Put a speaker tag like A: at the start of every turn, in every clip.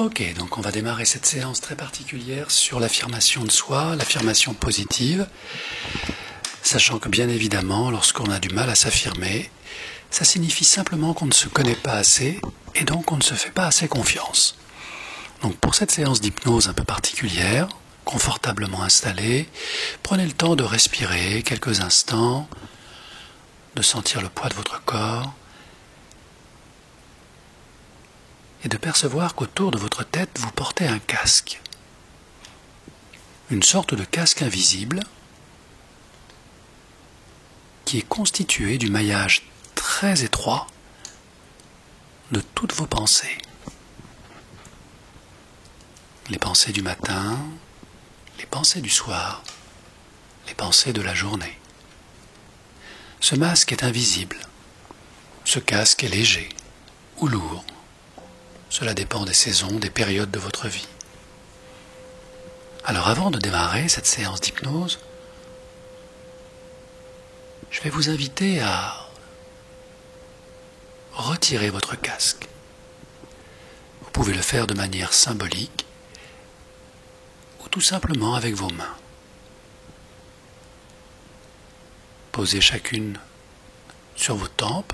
A: Ok, donc on va démarrer cette séance très particulière sur l'affirmation de soi, l'affirmation positive, sachant que bien évidemment, lorsqu'on a du mal à s'affirmer, ça signifie simplement qu'on ne se connaît pas assez et donc on ne se fait pas assez confiance. Donc pour cette séance d'hypnose un peu particulière, confortablement installée, prenez le temps de respirer quelques instants, de sentir le poids de votre corps, et de percevoir qu'autour de votre tête, vous portez un casque. Une sorte de casque invisible qui est constitué du maillage très étroit de toutes vos pensées. Les pensées du matin, les pensées du soir, les pensées de la journée. Ce masque est invisible. Ce casque est léger ou lourd. Cela dépend des saisons, des périodes de votre vie. Alors avant de démarrer cette séance d'hypnose, je vais vous inviter à retirer votre casque. Vous pouvez le faire de manière symbolique ou tout simplement avec vos mains. Posez chacune sur vos tempes.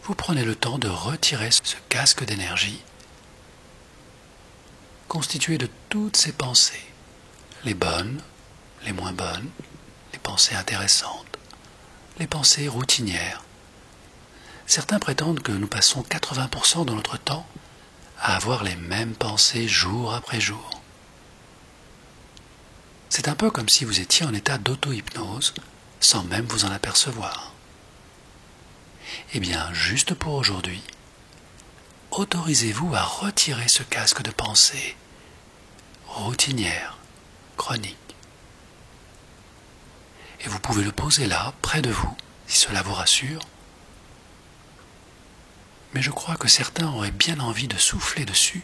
A: Vous prenez le temps de retirer ce casque d'énergie constitué de toutes ces pensées, les bonnes, les moins bonnes, les pensées intéressantes, les pensées routinières. Certains prétendent que nous passons 80% de notre temps à avoir les mêmes pensées jour après jour. C'est un peu comme si vous étiez en état d'auto-hypnose sans même vous en apercevoir. Eh bien, juste pour aujourd'hui, autorisez-vous à retirer ce casque de pensée routinière, chronique. Et vous pouvez le poser là, près de vous, si cela vous rassure. Mais je crois que certains auraient bien envie de souffler dessus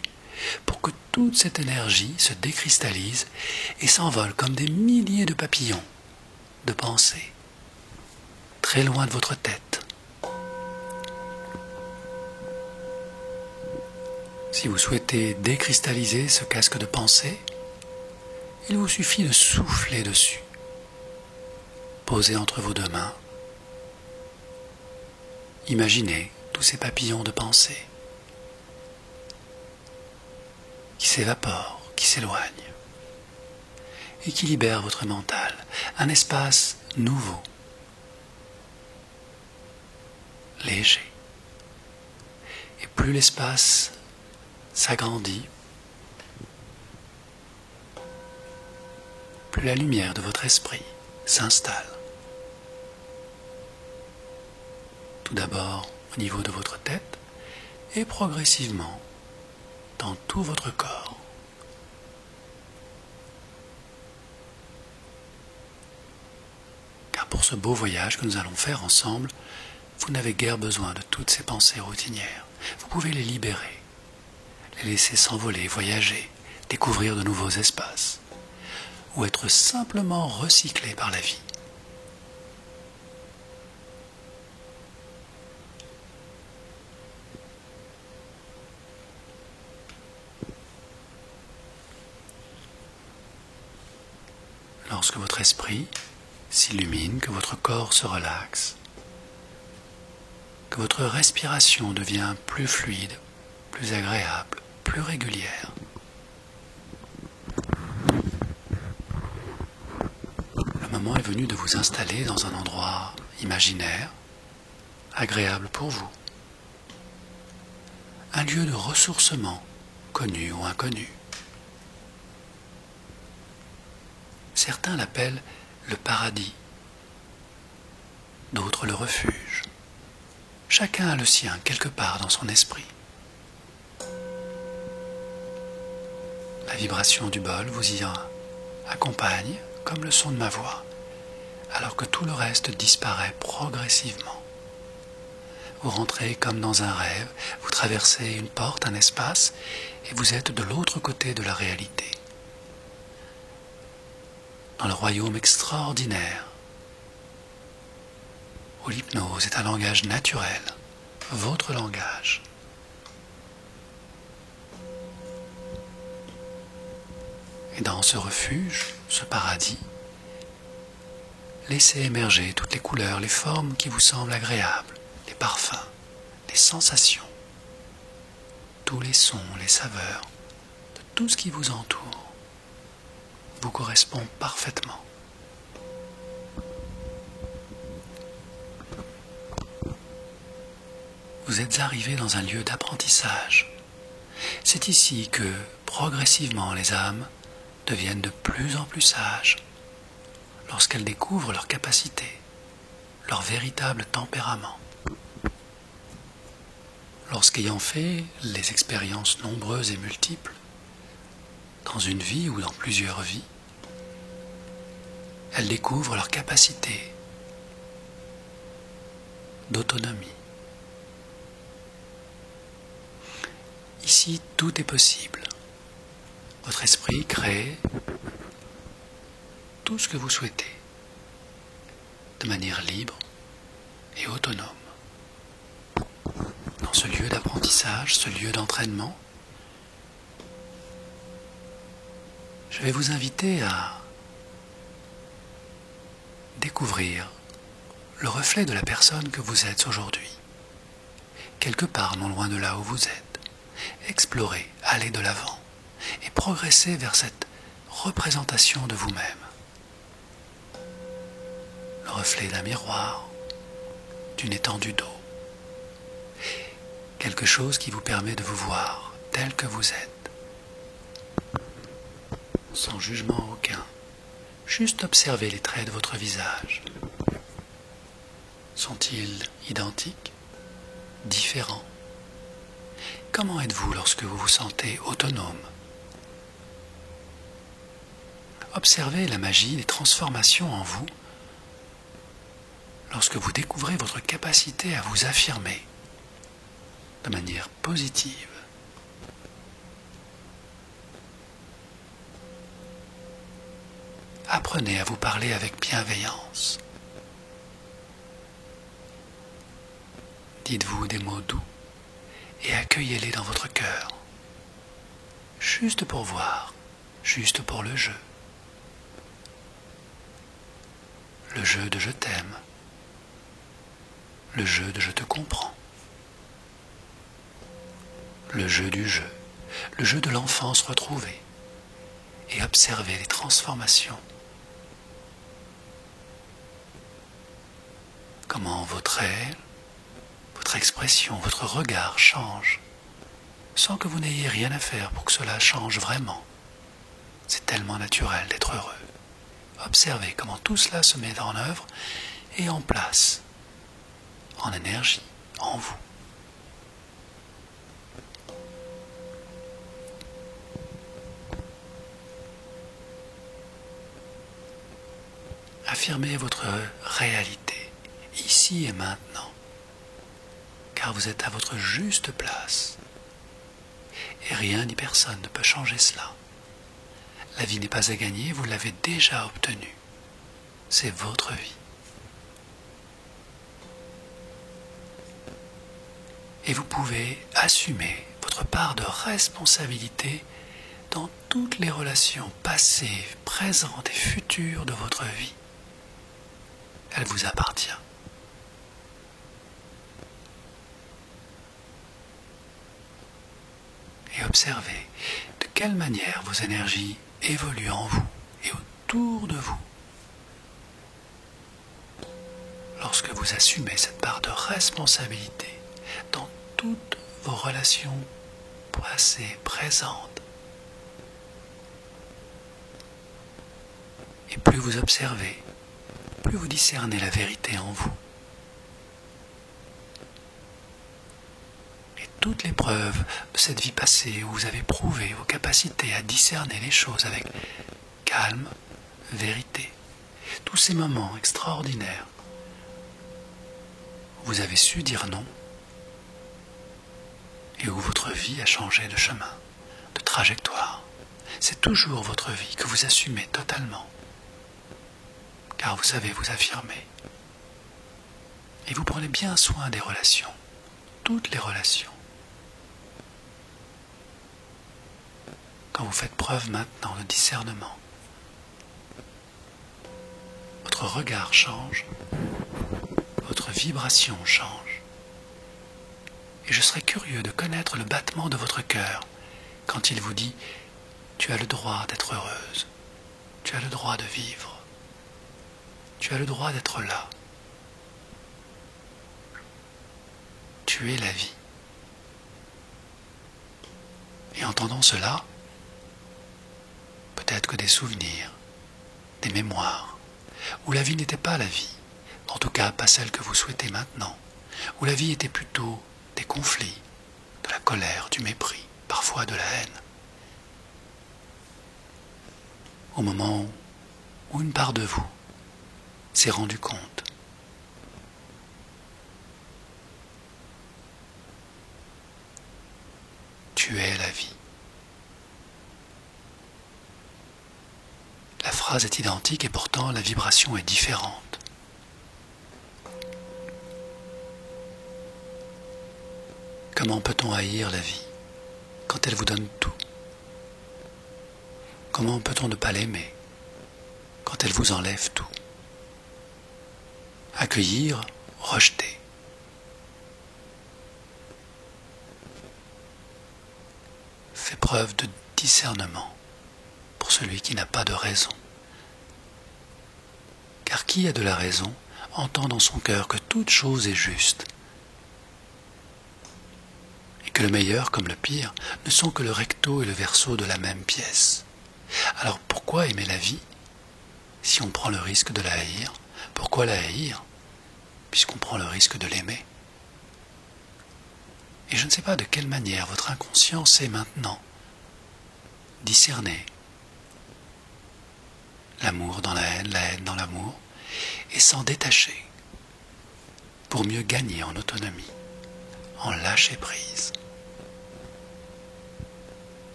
A: pour que toute cette énergie se décristallise et s'envole comme des milliers de papillons de pensées, très loin de votre tête. Si vous souhaitez décristalliser ce casque de pensée, il vous suffit de souffler dessus. Posez entre vos deux mains. Imaginez tous ces papillons de pensée qui s'évaporent, qui s'éloignent et qui libèrent votre mental. Un espace nouveau, léger. Et plus l'espace s'agrandit, plus la lumière de votre esprit s'installe. Tout d'abord au niveau de votre tête et progressivement dans tout votre corps. Car pour ce beau voyage que nous allons faire ensemble, vous n'avez guère besoin de toutes ces pensées routinières. Vous pouvez les libérer, les laisser s'envoler, voyager, découvrir de nouveaux espaces, ou être simplement recyclés par la vie. Lorsque votre esprit s'illumine, que votre corps se relaxe, que votre respiration devient plus fluide, plus agréable, plus régulière, le moment est venu de vous installer dans un endroit imaginaire, agréable pour vous. Un lieu de ressourcement, connu ou inconnu. Certains l'appellent le paradis, d'autres le refuge. Chacun a le sien quelque part dans son esprit. La vibration du bol vous y accompagne comme le son de ma voix, alors que tout le reste disparaît progressivement. Vous rentrez comme dans un rêve, vous traversez une porte, un espace, et vous êtes de l'autre côté de la réalité. Dans le royaume extraordinaire, où l'hypnose est un langage naturel, votre langage. Et dans ce refuge, ce paradis, laissez émerger toutes les couleurs, les formes qui vous semblent agréables, les parfums, les sensations, tous les sons, les saveurs, de tout ce qui vous entoure vous correspond parfaitement. Vous êtes arrivé dans un lieu d'apprentissage. C'est ici que, progressivement, les âmes deviennent de plus en plus sages lorsqu'elles découvrent leurs capacités, leur véritable tempérament. Lorsqu'ayant fait les expériences nombreuses et multiples, dans une vie ou dans plusieurs vies, elles découvrent leur capacité d'autonomie. Ici, tout est possible. Votre esprit crée tout ce que vous souhaitez, de manière libre et autonome. Dans ce lieu d'apprentissage, ce lieu d'entraînement, je vais vous inviter à découvrir le reflet de la personne que vous êtes aujourd'hui, quelque part non loin de là où vous êtes. Explorez, allez de l'avant et progressez vers cette représentation de vous-même. Le reflet d'un miroir, d'une étendue d'eau. Quelque chose qui vous permet de vous voir tel que vous êtes. Sans jugement aucun. Juste observez les traits de votre visage. Sont-ils identiques? Différents? Comment êtes-vous lorsque vous vous sentez autonome? Observez la magie des transformations en vous lorsque vous découvrez votre capacité à vous affirmer de manière positive. Apprenez à vous parler avec bienveillance. Dites-vous des mots doux et accueillez-les dans votre cœur, juste pour voir, juste pour le jeu. Le jeu de je t'aime, le jeu de je te comprends, le jeu du jeu, le jeu de l'enfance retrouvée, et observez les transformations. Comment vos traits, votre expression, votre regard change, sans que vous n'ayez rien à faire pour que cela change vraiment. C'est tellement naturel d'être heureux. Observez comment tout cela se met en œuvre et en place, en énergie, en vous. Affirmez votre réalité, ici et maintenant, car vous êtes à votre juste place. Et rien ni personne ne peut changer cela. La vie n'est pas à gagner, vous l'avez déjà obtenue. C'est votre vie. Et vous pouvez assumer votre part de responsabilité dans toutes les relations passées, présentes et futures de votre vie. Elle vous appartient. Et observez de quelle manière vos énergies évoluent en vous et autour de vous. Lorsque vous assumez cette part de responsabilité dans toutes vos relations passées, présentes, et plus vous observez, plus vous discernez la vérité en vous. Et toutes les preuves de cette vie passée où vous avez prouvé vos capacités à discerner les choses avec calme, vérité, tous ces moments extraordinaires où vous avez su dire non et où votre vie a changé de chemin, de trajectoire. C'est toujours votre vie que vous assumez totalement. Car vous savez vous affirmer. Et vous prenez bien soin des relations, toutes les relations. quand vous faites preuve maintenant de discernement. Votre regard change, votre vibration change. Et je serais curieux de connaître le battement de votre cœur quand il vous dit « Tu as le droit d'être heureuse, tu as le droit de vivre, tu as le droit d'être là, tu es la vie ». Et entendant cela, peut-être que des souvenirs, des mémoires, où la vie n'était pas la vie, en tout cas pas celle que vous souhaitez maintenant, où la vie était plutôt des conflits, de la colère, du mépris, parfois de la haine. Au moment où une part de vous s'est rendue compte tu es la vie. La phrase est identique et pourtant la vibration est différente. Comment peut-on haïr la vie quand elle vous donne tout? Comment peut-on ne pas l'aimer quand elle vous enlève tout? Accueillir, rejeter. Fait preuve de discernement pour celui qui n'a pas de raison. Car qui a de la raison entend dans son cœur que toute chose est juste, et que le meilleur comme le pire ne sont que le recto et le verso de la même pièce. Alors pourquoi aimer la vie si on prend le risque de la haïr? Pourquoi la haïr puisqu'on prend le risque de l'aimer? Et je ne sais pas de quelle manière votre inconscient sait maintenant discerner l'amour dans la haine dans l'amour, et s'en détacher pour mieux gagner en autonomie, en lâcher prise.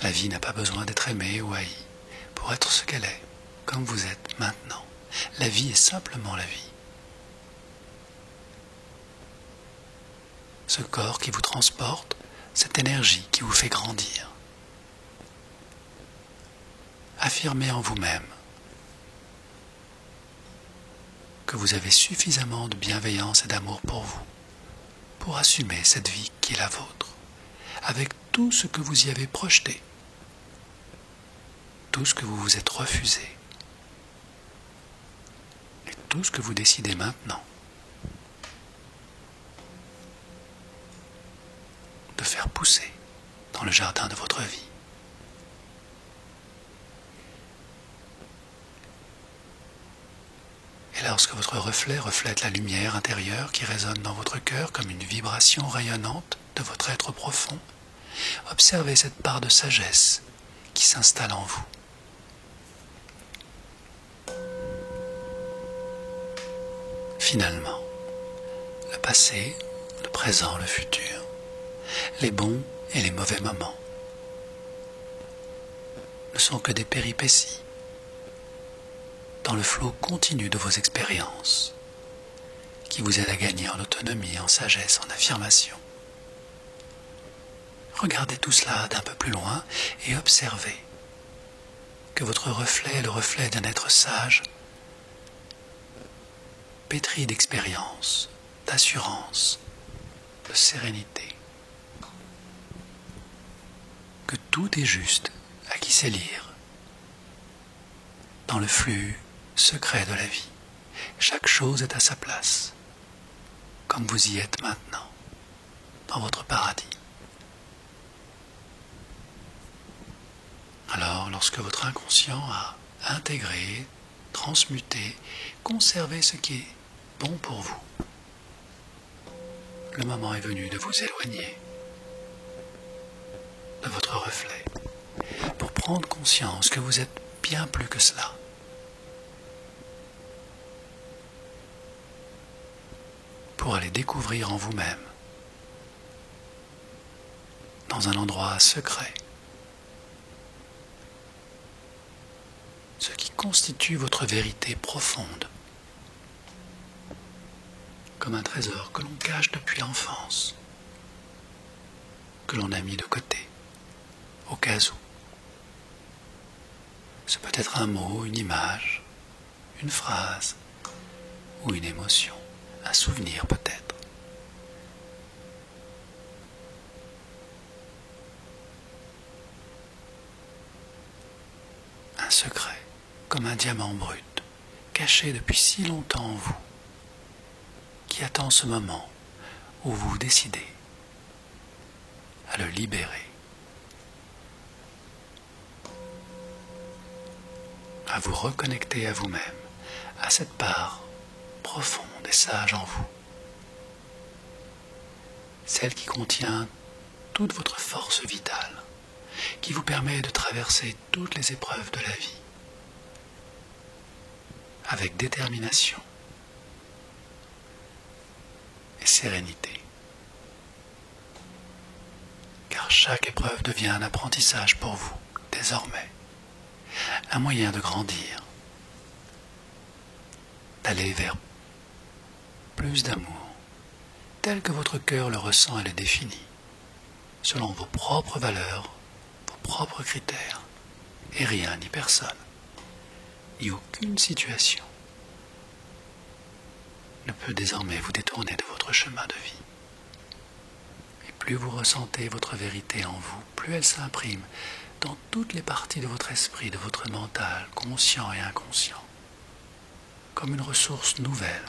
A: La vie n'a pas besoin d'être aimée ou haïe pour être ce qu'elle est, comme vous êtes maintenant. La vie est simplement la vie. Ce corps qui vous transporte, cette énergie qui vous fait grandir. Affirmez en vous-même que vous avez suffisamment de bienveillance et d'amour pour vous, pour assumer cette vie qui est la vôtre, avec tout ce que vous y avez projeté, tout ce que vous vous êtes refusé, et tout ce que vous décidez maintenant de faire pousser dans le jardin de votre vie. Et lorsque votre reflet reflète la lumière intérieure qui résonne dans votre cœur comme une vibration rayonnante de votre être profond, observez cette part de sagesse qui s'installe en vous. Finalement, le passé, le présent, le futur, les bons et les mauvais moments ne sont que des péripéties dans le flot continu de vos expériences qui vous aident à gagner en autonomie, en sagesse, en affirmation. Regardez tout cela d'un peu plus loin et observez que votre reflet est le reflet d'un être sage, pétri d'expérience, d'assurance, de sérénité. Que tout est juste à qui sait lire dans le flux secret de la vie. Chaque chose est à sa place, comme vous y êtes maintenant, dans votre paradis. Alors, lorsque votre inconscient a intégré, transmuté, conservé ce qui est bon pour vous, le moment est venu de vous éloigner de votre reflet, pour prendre conscience que vous êtes bien plus que cela. Pour aller découvrir en vous-même, dans un endroit secret, ce qui constitue votre vérité profonde, comme un trésor que l'on cache depuis l'enfance, que l'on a mis de côté. au cas où. Ce peut être un mot, une image, une phrase ou une émotion, un souvenir peut-être. Un secret, comme un diamant brut, caché depuis si longtemps en vous, qui attend ce moment où vous décidez à le libérer, à vous reconnecter à vous-même, à cette part profonde et sage en vous, celle qui contient toute votre force vitale, qui vous permet de traverser toutes les épreuves de la vie avec détermination et sérénité. Car chaque épreuve devient un apprentissage pour vous, désormais, un moyen de grandir, d'aller vers plus d'amour, tel que votre cœur le ressent et le définit, selon vos propres valeurs, vos propres critères, et rien ni personne, ni aucune situation ne peut désormais vous détourner de votre chemin de vie. Et plus vous ressentez votre vérité en vous, plus elle s'imprime dans toutes les parties de votre esprit, de votre mental, conscient et inconscient, comme une ressource nouvelle,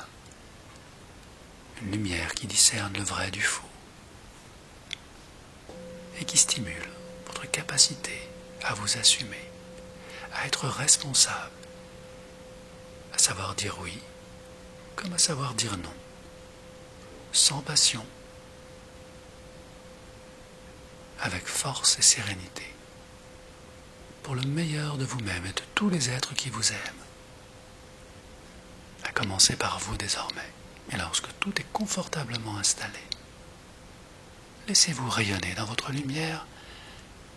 A: une lumière qui discerne le vrai du faux et qui stimule votre capacité à vous assumer, à être responsable, à savoir dire oui comme à savoir dire non, sans passion, avec force et sérénité, pour le meilleur de vous-même et de tous les êtres qui vous aiment, à commencer par vous désormais. Et lorsque tout est confortablement installé, laissez-vous rayonner dans votre lumière,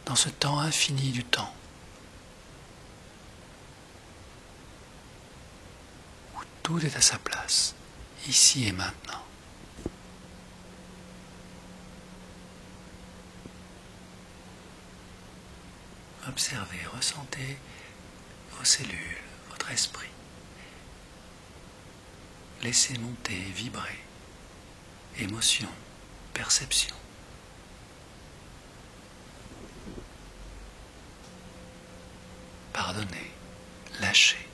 A: dans ce temps infini du temps, où tout est à sa place, ici et maintenant. Observez, ressentez vos cellules, votre esprit. Laissez monter, vibrer, émotion, perception. Pardonnez, lâchez.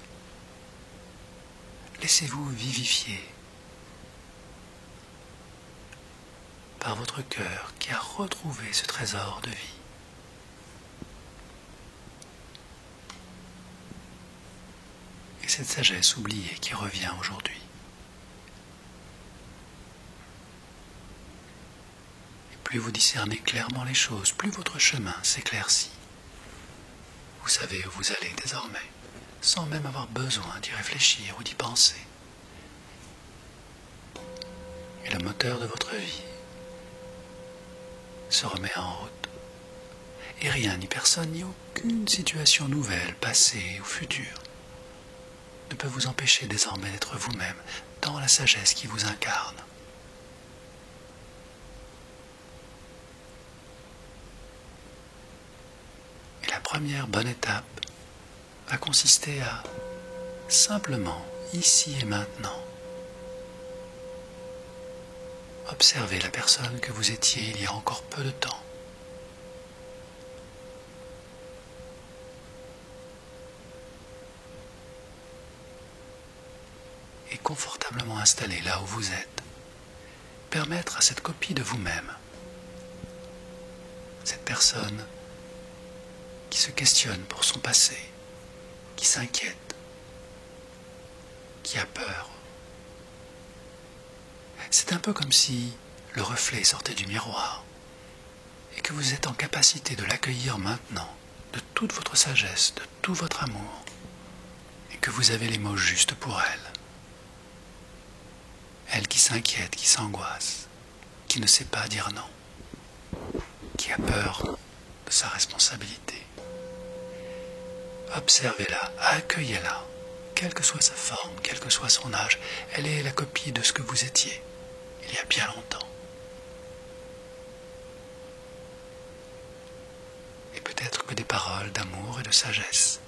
A: Laissez-vous vivifier par votre cœur qui a retrouvé ce trésor de vie. Et cette sagesse oubliée qui revient aujourd'hui. Et plus vous discernez clairement les choses, plus votre chemin s'éclaircit. Vous savez où vous allez désormais, sans même avoir besoin d'y réfléchir ou d'y penser. Et le moteur de votre vie se remet en route. Et rien, ni personne, ni aucune situation nouvelle, passée ou future, ne peut vous empêcher désormais d'être vous-même dans la sagesse qui vous incarne. Et la première bonne étape va consister à simplement, ici et maintenant, observer la personne que vous étiez il y a encore peu de temps. Et confortablement installé là où vous êtes, permettre à cette copie de vous-même, cette personne qui se questionne pour son passé, qui s'inquiète, qui a peur. C'est un peu comme si le reflet sortait du miroir et que vous êtes en capacité de l'accueillir maintenant, de toute votre sagesse, de tout votre amour, et que vous avez les mots justes pour elle. Elle qui s'inquiète, qui s'angoisse, qui ne sait pas dire non, qui a peur de sa responsabilité. Observez-la, accueillez-la, quelle que soit sa forme, quel que soit son âge. Elle est la copie de ce que vous étiez il y a bien longtemps. Et peut-être paroles d'amour et de sagesse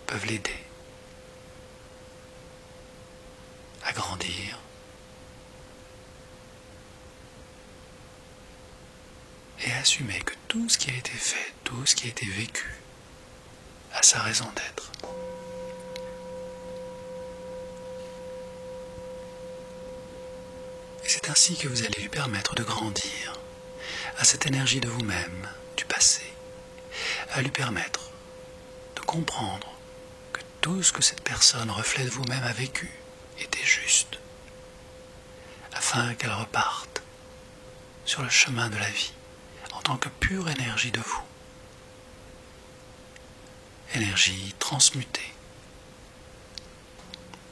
A: peuvent l'aider à grandir et à assumer que tout ce qui a été fait, tout ce qui a été vécu a sa raison d'être. Et c'est ainsi que vous allez lui permettre de grandir à cette énergie de vous-même, du passé, à lui permettre de comprendre que tout ce que cette personne reflet de vous-même a vécu était juste, afin qu'elle reparte sur le chemin de la vie en tant que pure énergie de vous, énergie transmutée,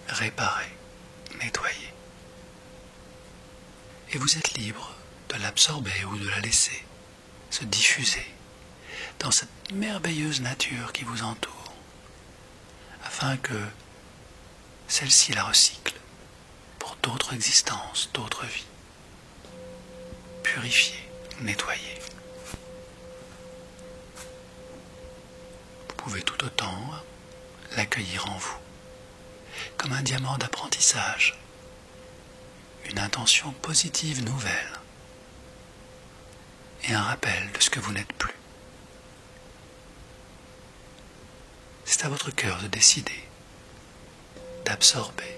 A: réparée, nettoyée. Et vous êtes libre de l'absorber ou de la laisser se diffuser dans cette merveilleuse nature qui vous entoure, afin que celle-ci la recycle pour d'autres existences, d'autres vies, purifier, nettoyer. Vous pouvez tout autant l'accueillir en vous, comme un diamant d'apprentissage, une intention positive nouvelle, et un rappel de ce que vous n'êtes plus. C'est à votre cœur de décider, d'absorber,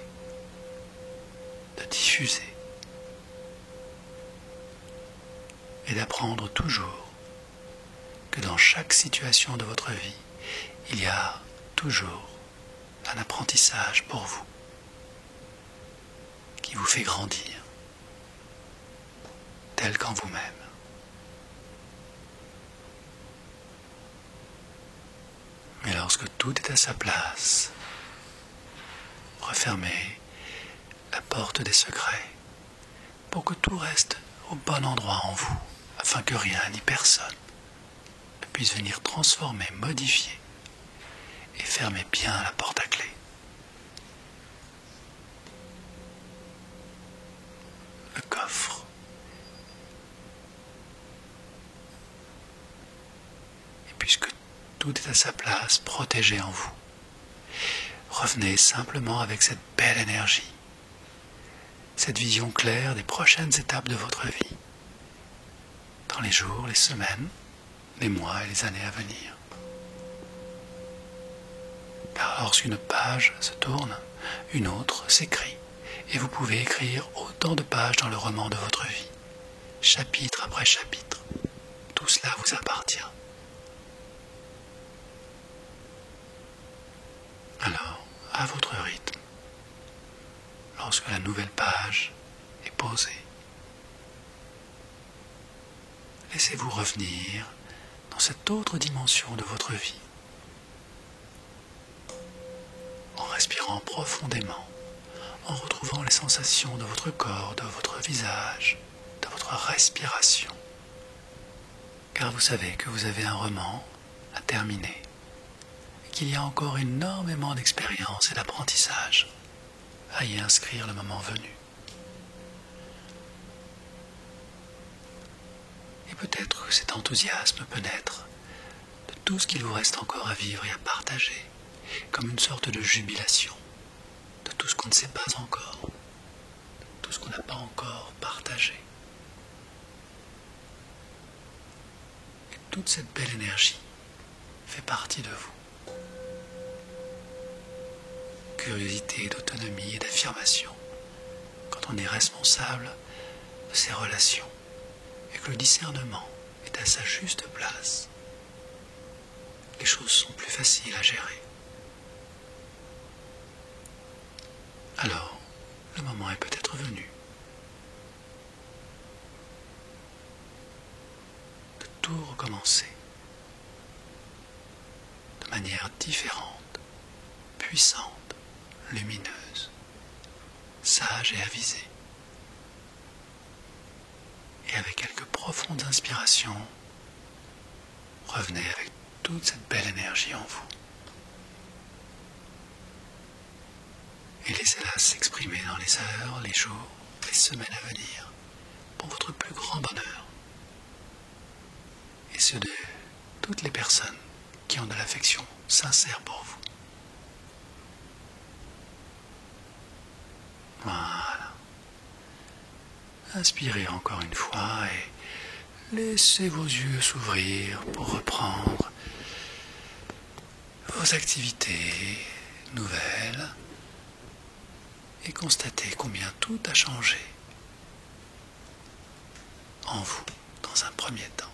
A: de diffuser, et d'apprendre toujours que dans chaque situation de votre vie, il y a toujours un apprentissage pour vous qui vous fait grandir, tel qu'en vous-même. Mais lorsque tout est à sa place, refermez la porte des secrets pour que tout reste au bon endroit en vous, afin que rien ni personne ne puisse venir transformer, modifier, et fermez bien la porte à clé. Le coffre. Et puisque tout est à sa place, protégé en vous, revenez simplement avec cette belle énergie, cette vision claire des prochaines étapes de votre vie, dans les jours, les semaines, les mois et les années à venir. Car lorsqu'une page se tourne, une autre s'écrit, et vous pouvez écrire autant de pages dans le roman de votre vie, chapitre après chapitre. Tout cela vous appartient. Alors, à votre rythme, lorsque la nouvelle page est posée, laissez-vous revenir dans cette autre dimension de votre vie, en respirant profondément, en retrouvant les sensations de votre corps, de votre visage, de votre respiration. Car vous savez que vous avez un roman à terminer, et qu'il y a encore énormément d'expérience et d'apprentissage à y inscrire le moment venu. Et peut-être que cet enthousiasme peut naître de tout ce qu'il vous reste encore à vivre et à partager, comme une sorte de jubilation de tout ce qu'on ne sait pas encore, de tout ce qu'on n'a pas encore partagé. Et toute cette belle énergie fait partie de vous. Curiosité, d'autonomie et d'affirmation, quand on est responsable de ses relations et que le discernement est à sa juste place, les choses sont plus faciles à gérer. Alors, le moment est peut-être venu de tout recommencer de manière différente, puissante, lumineuse, sage et avisée. Et avec quelques profondes inspirations, revenez avec toute cette belle énergie en vous. Et laissez-la s'exprimer dans les heures, les jours, les semaines à venir, pour votre plus grand bonheur. Et ceux de toutes les personnes qui ont de l'affection sincère pour vous. Voilà. Inspirez encore une fois et laissez vos yeux s'ouvrir pour reprendre vos activités nouvelles et constatez combien tout a changé en vous dans un premier temps.